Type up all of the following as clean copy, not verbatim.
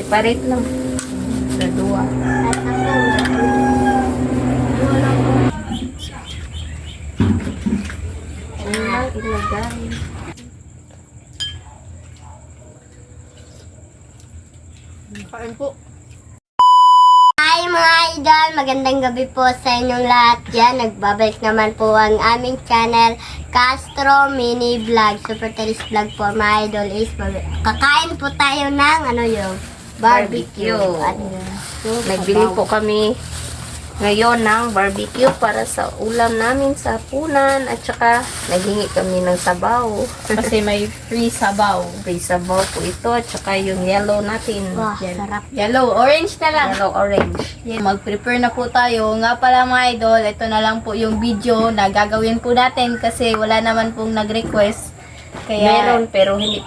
Separate lang. Sa dua. At ako. Ayun lang ilagay. Kain po. Hi mga idol! Magandang gabi po sa inyong lahat dyan. Nagbabalik naman po ang aming channel, Castro Mini Vlog. Super Talis Vlog po mga idol is kakain po tayo ng barbecue. At Nagbili po kami ngayon ng barbecue para sa ulam namin sa punan at saka naghingi kami ng sabaw. Kasi may free sabaw. Free sabaw po ito at saka yung yellow natin. Wah, sarap. Yellow, orange na lang. Yellow orange. Mag-prepare na po tayo. Nga pala mga idol, ito na lang po yung video na gagawin po natin kasi wala naman pong nag-request. Kaya, Meron pero hindi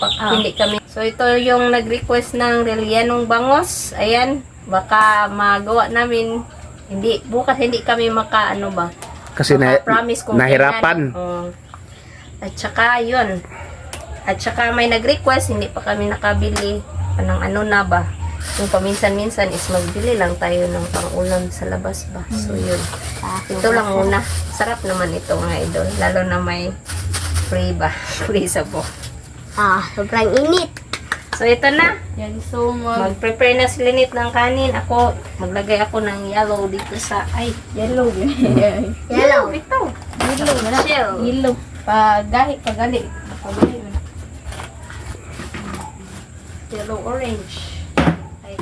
kami. So ito yung nag-request ng Relianong Bangos. Ayan, baka magawa namin. Bukas hindi kami Kasi promise kung nahirapan. kailan. At saka yun. At saka may nag-request, hindi pa kami nakabili ng yung paminsan-minsan is magbili lang tayo ng pang-ulam sa labas ba. So yun. Ito lang muna. Sarap naman ito mga idol. Lalo na may free ba. Free sabaw. Sobrang init. So ito na. yan, so Mag-prepare na si Linit ng kanin. Maglagay ako ng yellow dito sa, yellow. Yellow. Ito. Yellow, wala. Shell. Yellow. Pagali. Pagali mo na. Yellow orange. Ay,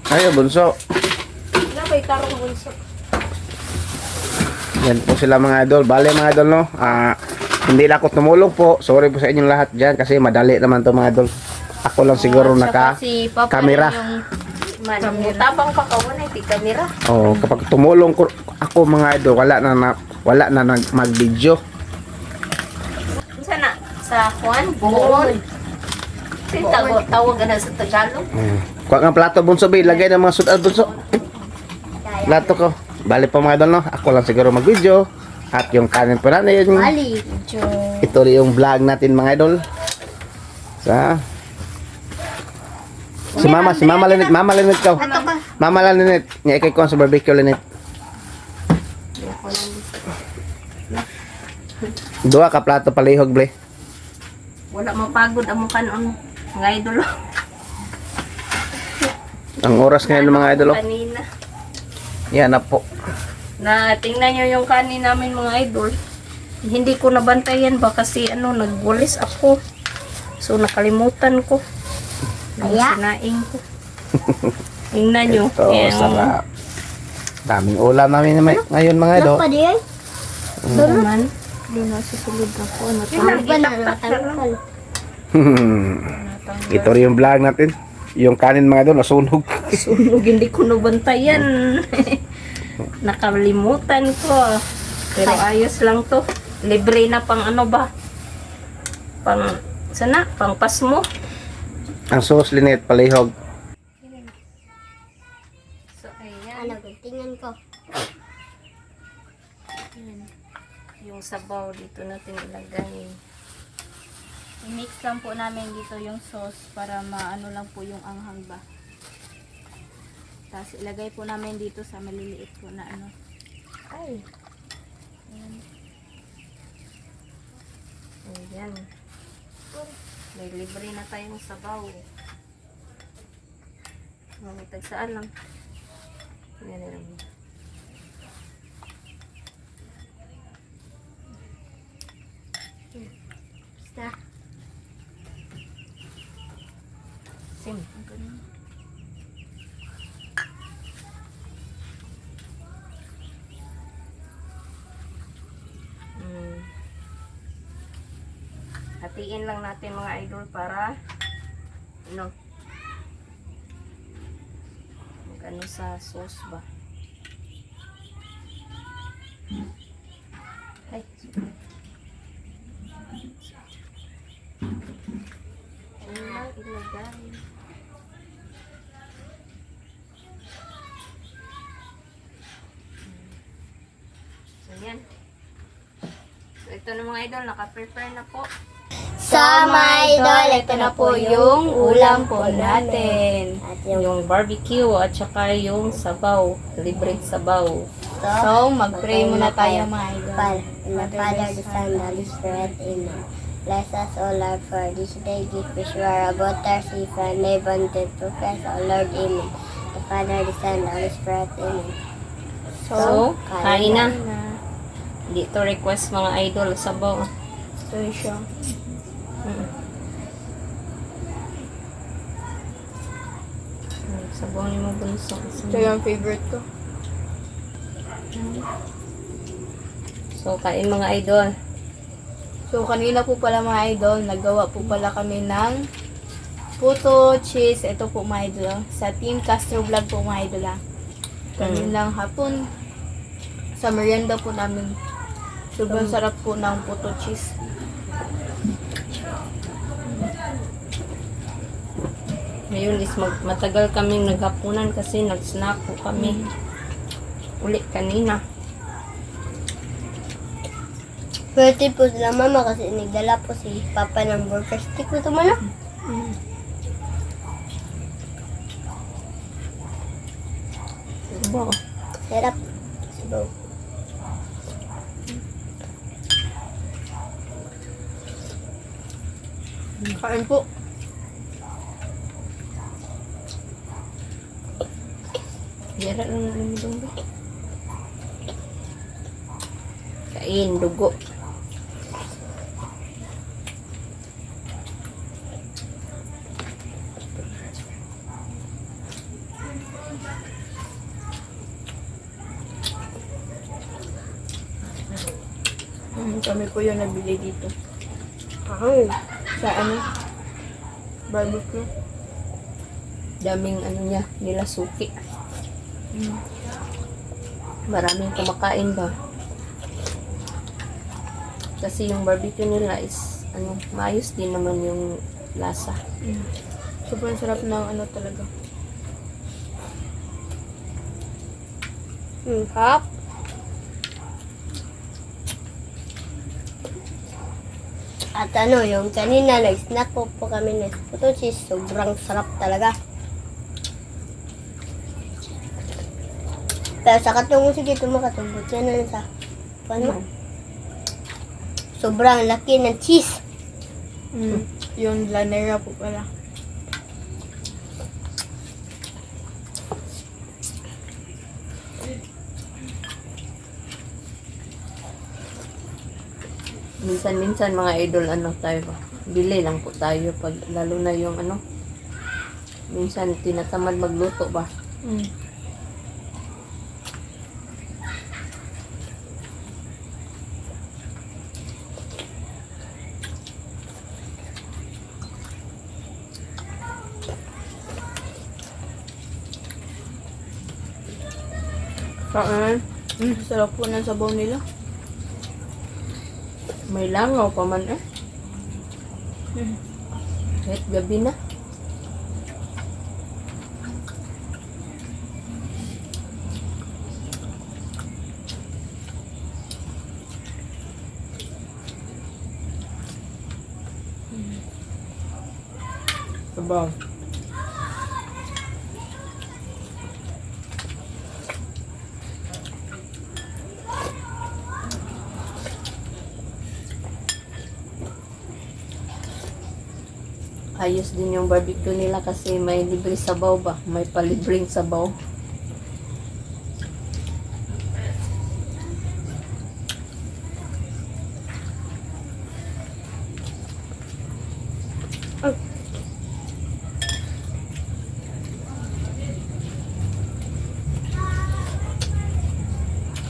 Ayo, bunso. wala ba itarong bunso? Yan po sila mga idol. Bale mga idol, no? Hindi na ako tumulong po. Sorry po sa inyong lahat dyan kasi madali naman to mga idol. Ako lang siguro Tsaka si Papa camera. yung Tabang pa ka wala iti kamera. Oh, kapag tumulong ko ako mga idol, wala na mag-video. Sana sa Juan, buon. Tawag na sa Tagalog. Kuha nga plato bunso, be. Lagay ng mga sudan bunso. Plato ko. Bale po mga idol, no? Ako lang siguro mag-video. At yung kanin po natin. Mali. Ito rin yung vlog natin mga idol. Si Mama Linit ka. Ato ka. Mama Linit, niya ikay ko sa barbecue Linit. Dua ka plato palihog ble. Wala mapagod ang mukha noon. Mga idol. Ang oras ngayon ng mga idol. Kanina. Yan na po. Na tingnan nyo yung kanin namin mga idol. Hindi ko nabantayan ba kasi nagbulis ako. So nakalimutan ko. Kaya? Sinaing ko. Tingnan nyo. Ito, Ayan. sarap. Daming ulam namin ngayon mga idol. Ano pa di ay? Naman. doon na susulod ako. Yun lang, Ba na itaktak lang. natangkal? Ito rin yung vlog natin. Yung kanin mga idol, nasunog. Sunog, hindi ko nabantayan. Nakalimutan ko. Pero ayos lang to. Libre na pang pang pasmo. Ang sauce Linit, palihog. So, ayan. Tingnan ko. Yung sabaw dito natin ilagay. I-mix lang po namin dito yung sauce para maano lang po yung anghang ba. Tapos ilagay po namin dito sa maliliit po na Ay. Ayan. May libre na tayong sabaw. Mamitag saan lang. Ayan lang. Basta. Sim. Hatiin lang natin mga idol para magano sa sauce ba. Ay. Ayun lang ilagay. So yan. So ito na mga idol, naka-prepare na po. Sa may idol, ito na po yung ulam po natin. At Yung barbecue at saka yung sabaw. Libreng sabaw. So, mag-pray muna tayo mga idol. In the Father, the Son, the Holy Spirit, Amen. Bless us, O Lord, for this day gift which we are about to receive and live unto profess, O Lord, Amen. The Father, the Son, the Holy Spirit, Amen. So, kain na. Dito request mga idol sabaw. Ito siya. Sabaw ni mo bunso. Ito yung favorite ko. So, kain mga idol. So, kanina po pala mga idol, naggawa po pala kami ng puto, cheese. Ito po mga idol. Sa Team Castro Vlog po mga idol. Kaninang hapon, sa merienda po namin. Sobrang sarap po ng puto cheese. Ngayon is matagal kaming naghapunan kasi nag-snack po kami. Ulit kanina. Swerte po sila mama kasi nagdala po si Papa ng burger stick. Ito mo na. Sabaw. Sarap. Sabaw. Kain po. Yara lang namin dong. Kain, dugo. Kami po yung nabili dito. Ay. Sa ano? Barbecue. Daming ano niya, nila suki. Maraming kumakain ba? Kasi yung barbecue nila is ano, maayos din naman yung lasa. Sobrang sarap ng ano talaga. Hap. At ano, yung kanina nag-snack po kami ng puto cheese. Sobrang sarap talaga. Pero sa katungong sige tumakatumbot yan na lang sa ano? Sobrang laki ng cheese. Yung lanera po pala. Minsan-minsan mga idol, ano tayo ba? Bili lang po tayo pag lalo na yung ano. Minsan tinatamad magluto ba? Kain. Sarap po ng sabaw nila. May langaw pa man eh. Kahit gabi na. Sabaw. Ayos din yung barbecue nila kasi may libre sabaw ba? May palibreng sabaw.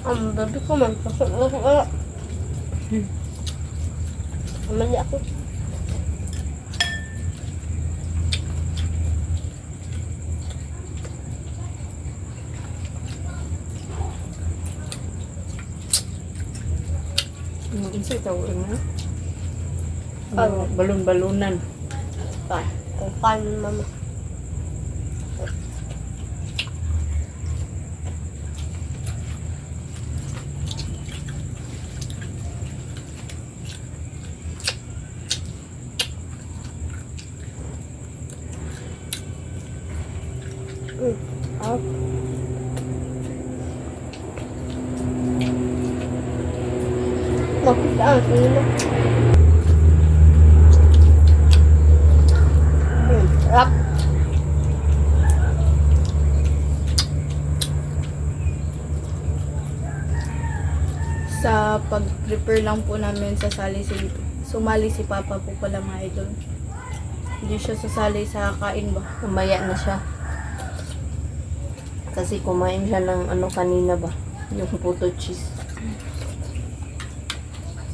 Ang babi ko man. Amali ako. Yung isa tawag na. Ano? Balon-balunan. Kung paano mama. Up. Makita ang sino. Sarap. Sa pag-prepare lang po namin sumali si Papa po pala mga idol. Hindi siya sasali sa kain ba? Mamaya na siya. Kasi kumain siya ng ano kanina ba? Yung puto cheese.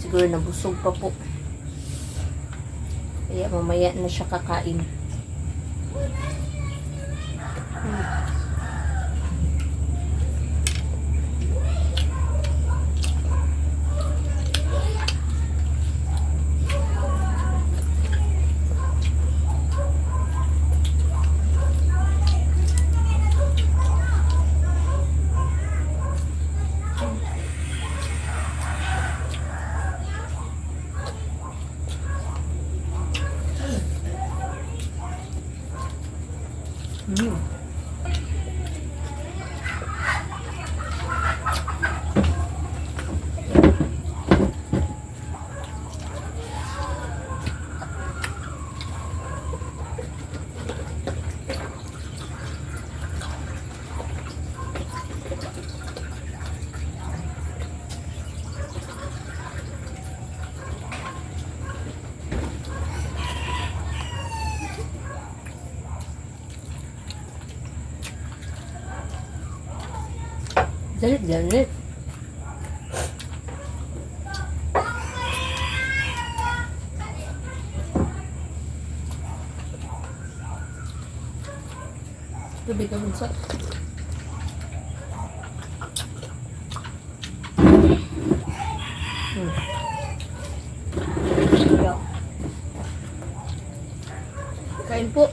Siguro nabusog pa po. Kaya mamaya na siya kakain. Galit. Tubig ka bunso. Kain po.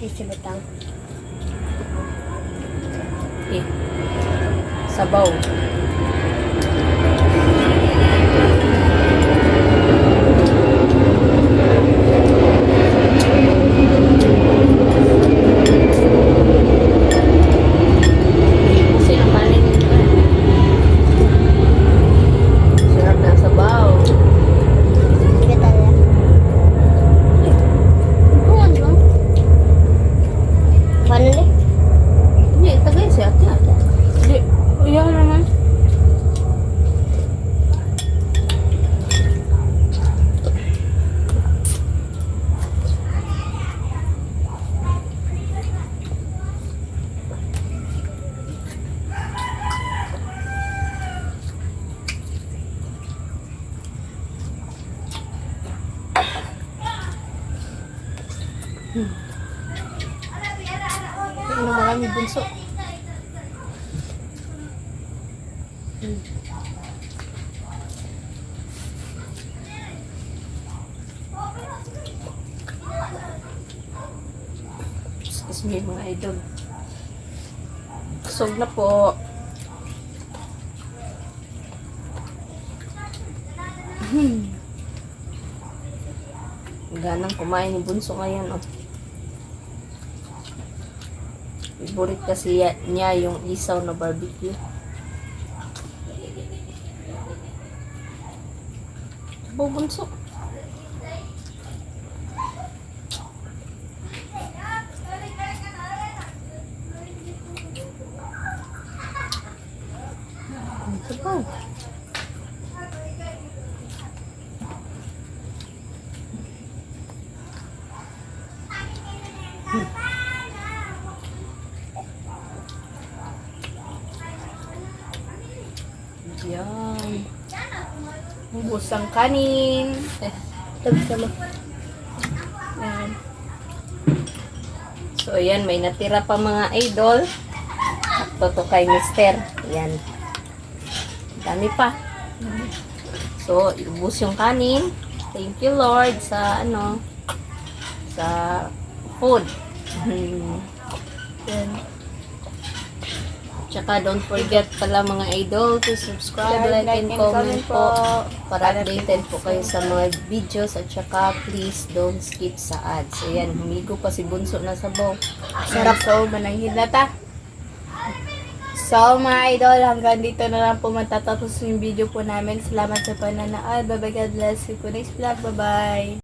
Isibutang. Eh. Sabaw. Sino kanin nito? Sarap na sabaw. Sige talaga. Paano ulit? Hindi, tagay siya. Hindi. Iyak naman. Kain na marami bunso. Excuse me mga idol. Kusog na po. Ganang kumain ni Bunso ngayon, oh. Favorite kasi niya yung isaw na barbecue. Sabaw, Bunso. Sabaw. Yan. Ubus ang kanin. Tapos sama. Yan. So, ayan, may natira pa mga idol. Sakto to kay Mister. Ayan. Dami pa. So, ubus yung kanin. Thank you, Lord, sa sa food. Yan. Tsaka don't forget pala mga idol to subscribe, like, and comment po para updated po kayo sa mga videos at tsaka please don't skip sa ads. Ayan, humigo pa si Bunso na sabaw. Sarap so, mananghid na ta. So, mga idol, hanggang dito na lang po matatapos yung video po namin. Salamat sa pananood. Bye-bye, God bless you po next vlog. Bye-bye.